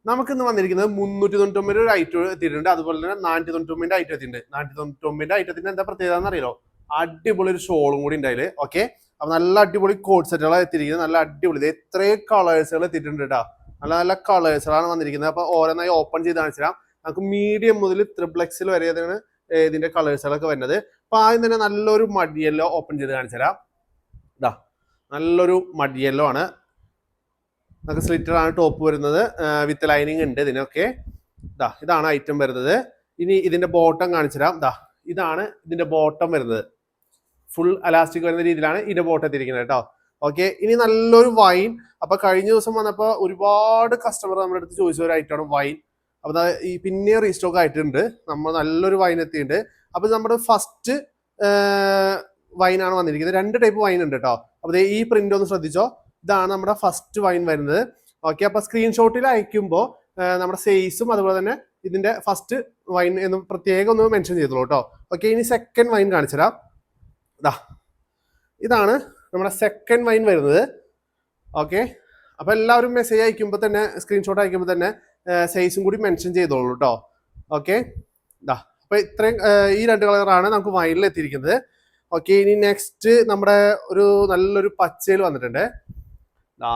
നമുക്കിന്ന് വന്നിരിക്കുന്നത് 399 ഒരു ഐറ്റം എത്തിയിട്ടുണ്ട്. അതുപോലെ തന്നെ 499 ഐറ്റം എത്തിയിട്ടുണ്ട്. 499 ഐറ്റത്തിന്റെ എന്താ പ്രത്യേകത എന്ന് അറിയാലോ? അടിപൊളി ഒരു ഷോളും കൂടി ഉണ്ടായില്. ഓക്കെ, അപ്പൊ നല്ല അടിപൊളി കോഡ് സെറ്റുകളാണ് എത്തിയിരിക്കുന്നത്. നല്ല അടിപൊളി ഇത്രയും കളേഴ്സുകൾ എത്തിയിട്ടുണ്ട് കേട്ടോ. നല്ല നല്ല കളേഴ്സുകളാണ് വന്നിരിക്കുന്നത്. അപ്പൊ ഓരോന്നായി ഓപ്പൺ ചെയ്ത് കാണിച്ചാൽ നമുക്ക് മീഡിയം മുതൽ ത്രിപ്ലെക്സിൽ വരെയാണ് ഇതിന്റെ കളേഴ്സുകളൊക്കെ വരുന്നത്. അപ്പൊ ആദ്യം തന്നെ നല്ലൊരു മഡിയല്ലോ ഓപ്പൺ ചെയ്ത് കാണിച്ചുതരാം. ഇതാ നല്ലൊരു മഡിയല്ലോ ആണ്. നമുക്ക് സ്ലിറ്റർ ആണ് ടോപ്പ് വരുന്നത്, വിത്ത് ലൈനിങ് ഉണ്ട് ഇതിനൊക്കെ. ഇതാണ് ഐറ്റം വരുന്നത്. ഇനി ഇതിന്റെ ബോട്ടം കാണിച്ചുതരാം. ഇതാണ് ഇതിന്റെ ബോട്ടം വരുന്നത്. ഫുൾ അലാസ്റ്റിക് വരുന്ന രീതിയിലാണ് ഇതിന്റെ ബോട്ടം എത്തിയിരിക്കുന്നത് കേട്ടോ. ഓക്കെ, ഇനി നല്ലൊരു വൈൻ. അപ്പൊ കഴിഞ്ഞ ദിവസം വന്നപ്പോൾ ഒരുപാട് കസ്റ്റമർ നമ്മുടെ അടുത്ത് ചോദിച്ച ഒരു ഐറ്റമാണ് വൈൻ. അപ്പൊ ഈ പിന്നെ റീസ്റ്റോക്ക് ആയിട്ടുണ്ട്. നമ്മൾ നല്ലൊരു വൈൻ എത്തിയിട്ടുണ്ട്. അപ്പൊ നമ്മുടെ ഫസ്റ്റ് വൈനാണ് വന്നിരിക്കുന്നത്. 2 ടൈപ്പ് വൈൻ ഉണ്ട് കേട്ടോ. അപ്പൊ ഈ പ്രിന്റ് ഒന്ന് ശ്രദ്ധിച്ചോ. ഇതാണ് നമ്മുടെ ഫസ്റ്റ് വൈൻ വരുന്നത്. ഓക്കെ, അപ്പൊ സ്ക്രീൻഷോട്ടിൽ അയക്കുമ്പോൾ നമ്മുടെ സൈസും അതുപോലെ തന്നെ ഇതിന്റെ ഫസ്റ്റ് വൈൻ എന്ന് പ്രത്യേകം ഒന്ന് മെൻഷൻ ചെയ്തോളൂ കേട്ടോ. ഓക്കെ, ഇനി സെക്കൻഡ് വൈൻ കാണിച്ചുതരാം. ഇതാണ് നമ്മുടെ സെക്കൻഡ് വൈൻ വരുന്നത്. ഓക്കെ, അപ്പൊ എല്ലാവരും മെസ്സേജ് അയക്കുമ്പോൾ തന്നെ സ്ക്രീൻഷോട്ട് അയക്കുമ്പോൾ തന്നെ സൈസും കൂടി മെൻഷൻ ചെയ്തോളൂ കേട്ടോ. ഓക്കെ, അപ്പൊ ഇത്രയും ഈ 2 കളറാണ് നമുക്ക് വൈനിൽ എത്തിയിരിക്കുന്നത്. ഓക്കെ, ഇനി നെക്സ്റ്റ് നമ്മുടെ നല്ലൊരു പച്ചയിൽ വന്നിട്ടുണ്ട്.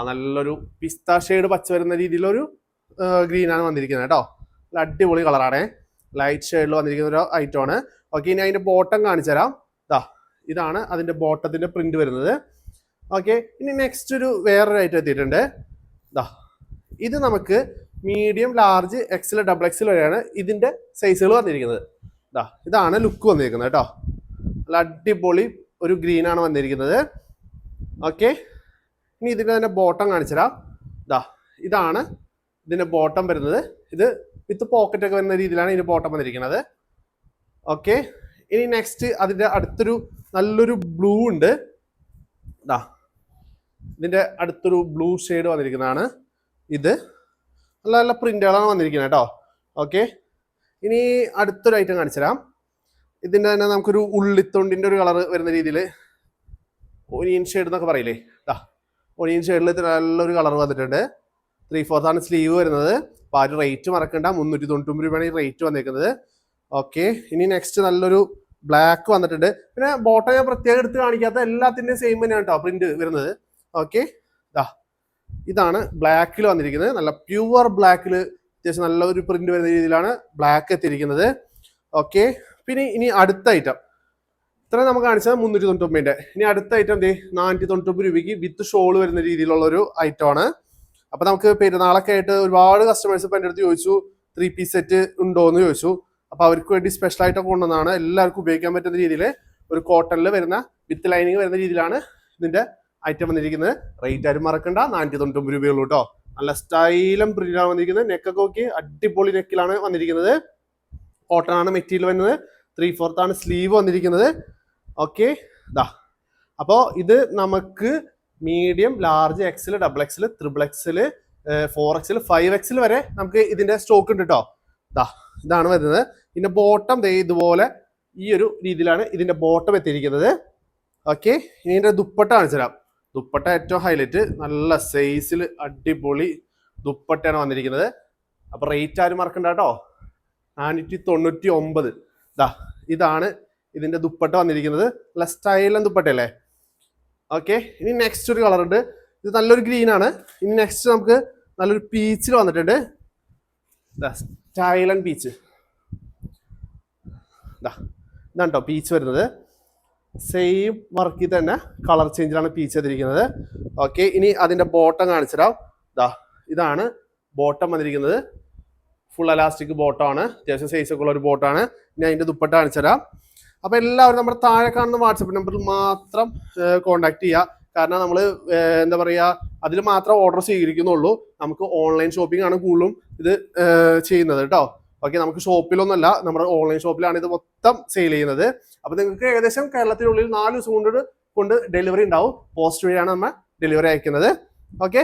നല്ലൊരു പിസ്ത ഷെയ്ഡ് പച്ച വരുന്ന രീതിയിലൊരു ഗ്രീനാണ് വന്നിരിക്കുന്നത് കേട്ടോ. അടിപൊളി കളറാണ്. ലൈറ്റ് ഷെയ്ഡിൽ വന്നിരിക്കുന്ന ഒരു ഐറ്റമാണ്. ഓക്കെ, ഇനി അതിന്റെ ബോട്ടം കാണിച്ചു തരാം. ഇതാണ് അതിന്റെ ബോട്ടത്തിന്റെ പ്രിന്റ് വരുന്നത്. ഓക്കെ, ഇനി നെക്സ്റ്റ് വേറൊരു ഐറ്റം എത്തിയിട്ടുണ്ട്. ഇത് നമുക്ക് medium, large, XL, double XL വരെയാണ് ഇതിന്റെ സൈസുകൾ വന്നിരിക്കുന്നത്. ഇതാണ് ലുക്ക് വന്നിരിക്കുന്നത് കേട്ടോ. നല്ല അടിപൊളി ഒരു ഗ്രീൻ ആണ് വന്നിരിക്കുന്നത്. ഓക്കെ, ഇനി ഇതിന്റെ തന്നെ ബോട്ടം കാണിച്ചുതരാം. ഇതാണ് ഇതിന്റെ ബോട്ടം വരുന്നത്. ഇത് വിത്ത് പോക്കറ്റ് ഒക്കെ വരുന്ന രീതിയിലാണ് ഇതിന്റെ ബോട്ടം വന്നിരിക്കുന്നത്. ഓക്കെ, ഇനി നെക്സ്റ്റ് അതിന്റെ അടുത്തൊരു നല്ലൊരു ബ്ലൂ ഉണ്ട്. ഇതിന്റെ അടുത്തൊരു ബ്ലൂ ഷെയ്ഡ് വന്നിരിക്കുന്നതാണ്. ഇത് നല്ല നല്ല പ്രിന്റുകളാണ് വന്നിരിക്കുന്നത് കേട്ടോ. ഓക്കെ, ഇനി അടുത്തൊരു ഐറ്റം കാണിച്ചുതരാം. ഇതിന്റെ തന്നെ നമുക്കൊരു ഉള്ളിത്തൊണ്ടിന്റെ ഒരു കളർ വരുന്ന രീതിയിൽ ഒനിയൻ ഷെയ്ഡ് എന്നൊക്കെ പറയില്ലേ. ഒനിയൻ ഷെയ്ഡിൽ നല്ലൊരു കളർ വന്നിട്ടുണ്ട്. 3/4 ആണ് സ്ലീവ് വരുന്നത്. അപ്പോൾ ആ ഒരു റേറ്റ് മറക്കണ്ട. 399 രൂപയാണ് ഈ റേറ്റ് വന്നിരിക്കുന്നത്. ഓക്കെ, ഇനി നെക്സ്റ്റ് നല്ലൊരു ബ്ലാക്ക് വന്നിട്ടുണ്ട്. പിന്നെ ബോട്ടം ഞാൻ പ്രത്യേകം എടുത്ത് കാണിക്കാത്ത എല്ലാത്തിൻ്റെയും സെയിം തന്നെയാണ് കേട്ടോ പ്രിന്റ് വരുന്നത്. ഓക്കെ, ഇതാണ് ബ്ലാക്കിൽ വന്നിരിക്കുന്നത്. നല്ല പ്യുവർ ബ്ലാക്കിൽ അത്യാവശ്യം നല്ലൊരു പ്രിന്റ് വരുന്ന രീതിയിലാണ് ബ്ലാക്ക് എത്തിയിരിക്കുന്നത്. ഓക്കെ, പിന്നെ ഇനി അടുത്ത ഐറ്റം ഇത്ര നമുക്ക് കാണിച്ചത് 399. ഇനി അടുത്ത ഐറ്റം 499 രൂപയ്ക്ക് വിത്ത് ഷോൾ വരുന്ന രീതിയിലുള്ള ഒരു ഐറ്റം ആണ്. അപ്പൊ നമുക്ക് പെരുന്നാളൊക്കെ ആയിട്ട് ഒരുപാട് കസ്റ്റമേഴ്സ് ഇപ്പൊ എൻ്റെ അടുത്ത് ചോദിച്ചു 3 പീസ് സെറ്റ് ഉണ്ടോ എന്ന് ചോദിച്ചു. അപ്പൊ അവർക്ക് വേണ്ടി സ്പെഷ്യൽ ആയിട്ടൊക്കെ കൊണ്ടുവന്നതാണ്. എല്ലാവർക്കും ഉപയോഗിക്കാൻ പറ്റുന്ന രീതിയിൽ ഒരു കോട്ടണിൽ വരുന്ന വിത്ത് ലൈനിങ് വരുന്ന രീതിയിലാണ് ഇതിന്റെ ഐറ്റം വന്നിരിക്കുന്നത്. റേറ്റ് ആരും മറക്കണ്ട, 499 രൂപയുള്ളൂ കേട്ടോ. നല്ല സ്റ്റൈലും പ്രിന്റാണ് വന്നിരിക്കുന്നത്. നെക്കൊക്കെ നോക്കി അടിപൊളി നെക്കിലാണ് വന്നിരിക്കുന്നത്. കോട്ടൺ ആണ് മെറ്റീരിയൽ വരുന്നത്. 3/4 ആണ് സ്ലീവ് വന്നിരിക്കുന്നത്. ഓക്കെ, അപ്പോൾ ഇത് നമുക്ക് medium, large, XL, double XL, triple XL, 4XL, 5XL വരെ നമുക്ക് ഇതിന്റെ സ്റ്റോക്ക് ഉണ്ട് കേട്ടോ. ഇതാണ് വരുന്നത്. ഇതിന്റെ ബോട്ടം ഇതുപോലെ ഈ ഒരു രീതിയിലാണ് ഇതിന്റെ ബോട്ടം എത്തിയിരിക്കുന്നത്. ഓക്കെ, ഇനി ഇതിന്റെ ദുപ്പട്ട കാണിച്ചു തരാം. ദുപ്പട്ട ഏറ്റവും ഹൈലൈറ്റ്, നല്ല സൈസിൽ അടിപൊളി ദുപ്പട്ടയാണ് വന്നിരിക്കുന്നത്. അപ്പൊ റേറ്റ് ആരും മറക്കണ്ട കേട്ടോ. 499. ഇതാണ് ഇതിന്റെ ദുപ്പട്ട വന്നിരിക്കുന്നത്. നല്ല സ്റ്റൈലൻ ദുപ്പട്ടയല്ലേ. ഓക്കെ, ഇനി നെക്സ്റ്റ് ഒരു കളർ ഉണ്ട്. ഇത് നല്ലൊരു ഗ്രീൻ ആണ്. ഇനി നെക്സ്റ്റ് നമുക്ക് നല്ലൊരു പീച്ചിൽ വന്നിട്ടുണ്ട്. സ്റ്റൈലൻ പീച്ച്. ഇതാണ് കേട്ടോ പീച്ച് വരുന്നത്. സെയിം വർക്കിൽ തന്നെ കളർ ചേഞ്ചിലാണ് പീച്ച് ചെയ്തിരിക്കുന്നത്. ഓക്കെ, ഇനി അതിന്റെ ബോട്ടം കാണിച്ചുതരാം. ഇതാണ് ബോട്ടം വന്നിരിക്കുന്നത്. ഫുൾ അലാസ്റ്റിക് ബോട്ടമാണ്. അത്യാവശ്യം സൈസ് ഒക്കെ ഉള്ള ഒരു ബോട്ടാണ്. ഇനി അതിന്റെ ദുപ്പട്ട കാണിച്ചുതരാം. അപ്പൊ എല്ലാവരും നമ്മുടെ താഴെ കാണുന്ന വാട്സപ്പ് നമ്പറിൽ മാത്രം കോൺടാക്ട് ചെയ്യുക. കാരണം നമ്മൾ എന്താ പറയുക, അതിൽ മാത്രം ഓർഡർ സ്വീകരിക്കുന്നുള്ളൂ. നമുക്ക് ഓൺലൈൻ ഷോപ്പിംഗ് ആണ് കൂടുതലും ഇത് ചെയ്യുന്നത് കേട്ടോ. ഓക്കെ, നമുക്ക് ഷോപ്പിലൊന്നുമല്ല, നമ്മുടെ ഓൺലൈൻ ഷോപ്പിലാണ് ഇത് മൊത്തം സെയിൽ ചെയ്യുന്നത്. അപ്പൊ നിങ്ങൾക്ക് ഏകദേശം കേരളത്തിനുള്ളിൽ 4 ദിവസം കൊണ്ട് ഡെലിവറി ഉണ്ടാവും. പോസ്റ്റ് വഴിയാണ് നമ്മൾ ഡെലിവറി അയക്കുന്നത്. ഓക്കെ.